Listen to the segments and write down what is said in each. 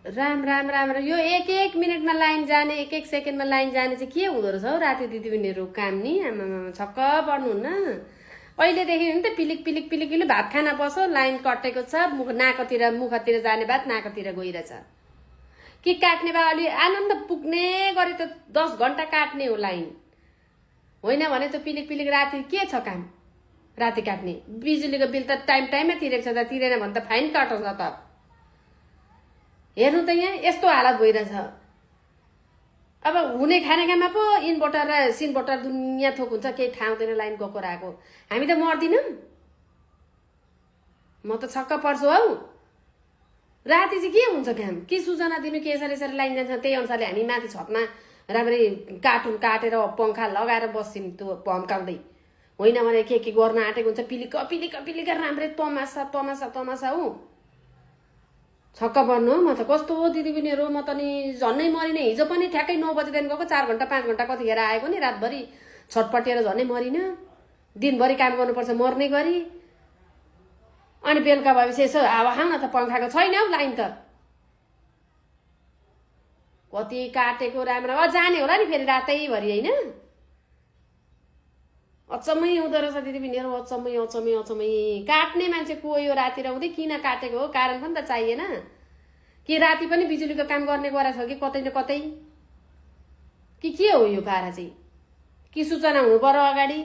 राम राम राम राम यो एक एक मिनटमा लाइन जाने एक एक सेकेन्डमा लाइन जाने चाहिँ के हुँदो रहेछ हौ राति दिदीबहिनीहरू काम नि आमामा छक्क पर्नुहुन्न अहिलेदेखि नि त पिलिक पिलिक पिलिक पिलिक भात खाना बसो लाइन कटेको छ मुखतिर जाने बात नाकतिर गइरहेछ कि काट्ने बा अलि आनन्द पुग्ने गरे त 10 घण्टा काट्ने हो लाइन होइन भने त पिलिक पिलिक राति के छ काम राति काट्ने बिजुलीको बिल त टाइममा तिरेको छ त तिरेन भने त फाइन काटोस् न त हेर्नु त यहाँ यस्तो हालत भइरहेछ अब हुने खानेकामा पो इन्भर्टर र सिन्भर्टर दुनियाँ थोक हुन्छ केही ठाउँ हुँदैन लाइन गएको राको हामी त मर्दिनौँ म त छक्क पर्छु हौ राति चाहिँ के हुन्छ काम के सूचना दिनु के यसरी लाइन जान्छ त्यही अनुसारले हामी माथि छतमा राम्ररी कार्टुन काटेर पङ्खा लगाएर बस्छौँ त्यो भम्काउँदै होइन भने के गर्न आँटेको हुन्छ पिलिक पिलिक पिलिक राम्रै तमासा तमासा तमासा हौ छक्क पर्नु म त कस्तो हो दिदीबहिनीहरू म त नि झन्नै मरिने हिजो पनि ठ्याक्कै 9 बजेदेखि गएको 4 घण्टा 5 घण्टा कतिखेर आएको नि रातभरि छटपटिएर झन्नै मरिन दिनभरि काम गर्नुपर्छ मर्ने गरी अनि बेलुका भएपछि यसो हावा खाउँ न त पङ्खाको छैन हौ लाइन त कति काटेको राम्रो जाने होला नि फेरि रातैभरि होइन अचम्मै हुँदो रहेछ दिदीबहिनीहरू अचम्मै काट्ने मान्छे को यो राति आउँदै किन काटेको हो कारण पनि त चाहिएन कि राति पनि बिजुलीको काम गर्ने गरेको छ कि कतै न कतै कि के हो यो पारा चाहिँ कि सूचना हुनु पर्यो अगाडि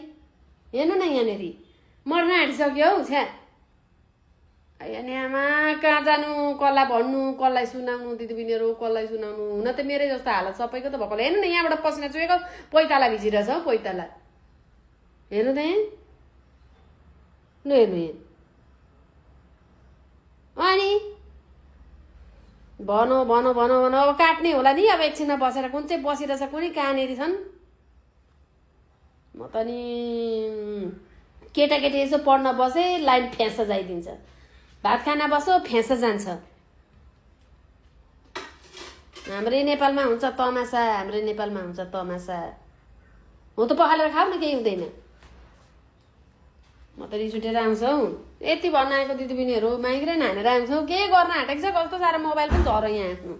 हेर्नु न यहाँनिर मर्न आँटिसक्यो हौ छ्या अनि आमा कहाँ जानु कसलाई भन्नु कसलाई सुनाउनु दिदीबहिनीहरू कसलाई सुनाउनु हुन त मेरै जस्तो हालत सबैको त भएको हेर्नु न यहाँबाट पसिना चुहेको पैताला भिजिरहेछ हौ पैताला हेर्नु त यहाँ ल हेर्नु यहाँ अनि भन अब काट्ने होला नि अब एकछिनमा बसेर कुन चाहिँ बसिरहेछ कुनै कहाँनिर छन् म त नि केटाकेटी यसो पढ्न बसे लाइन फ्याँस जाइदिन्छ भात खाना बसो फ्याँस जान्छ हाम्रै नेपालमा हुन्छ तमासा हो त पखालेर खाऊ न केही हुँदैन म त रिस उठेर आउँछ हौ यति भन्न आएको दिदीबहिनीहरू माइग्रेन हानेर आउँछ के गर्न आँटेको छ कस्तो साह्रो मोबाइल पनि झर यहाँ आफ्नो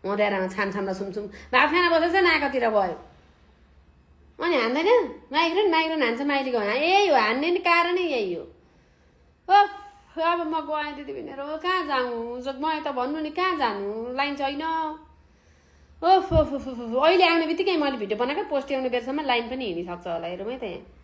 मर्यादामा छामछाममा सुमसुम भात खाना बसेछ नाकतिर भयो अनि हान्दैन माइग्रेन हान्छ माइलीको यही हो हान्ने नि कारणै यही हो अब म गएँ दिदीबहिनीहरू कहाँ जाउँ म त भन्नु नि कहाँ जानु लाइन छैन ओफ अहिले आउने बित्तिकै मैले भिडियो बनाएको पोस्ट आउने बेरसम्म लाइन पनि हिँडिसक्छ होला हेरौँ है त यहाँ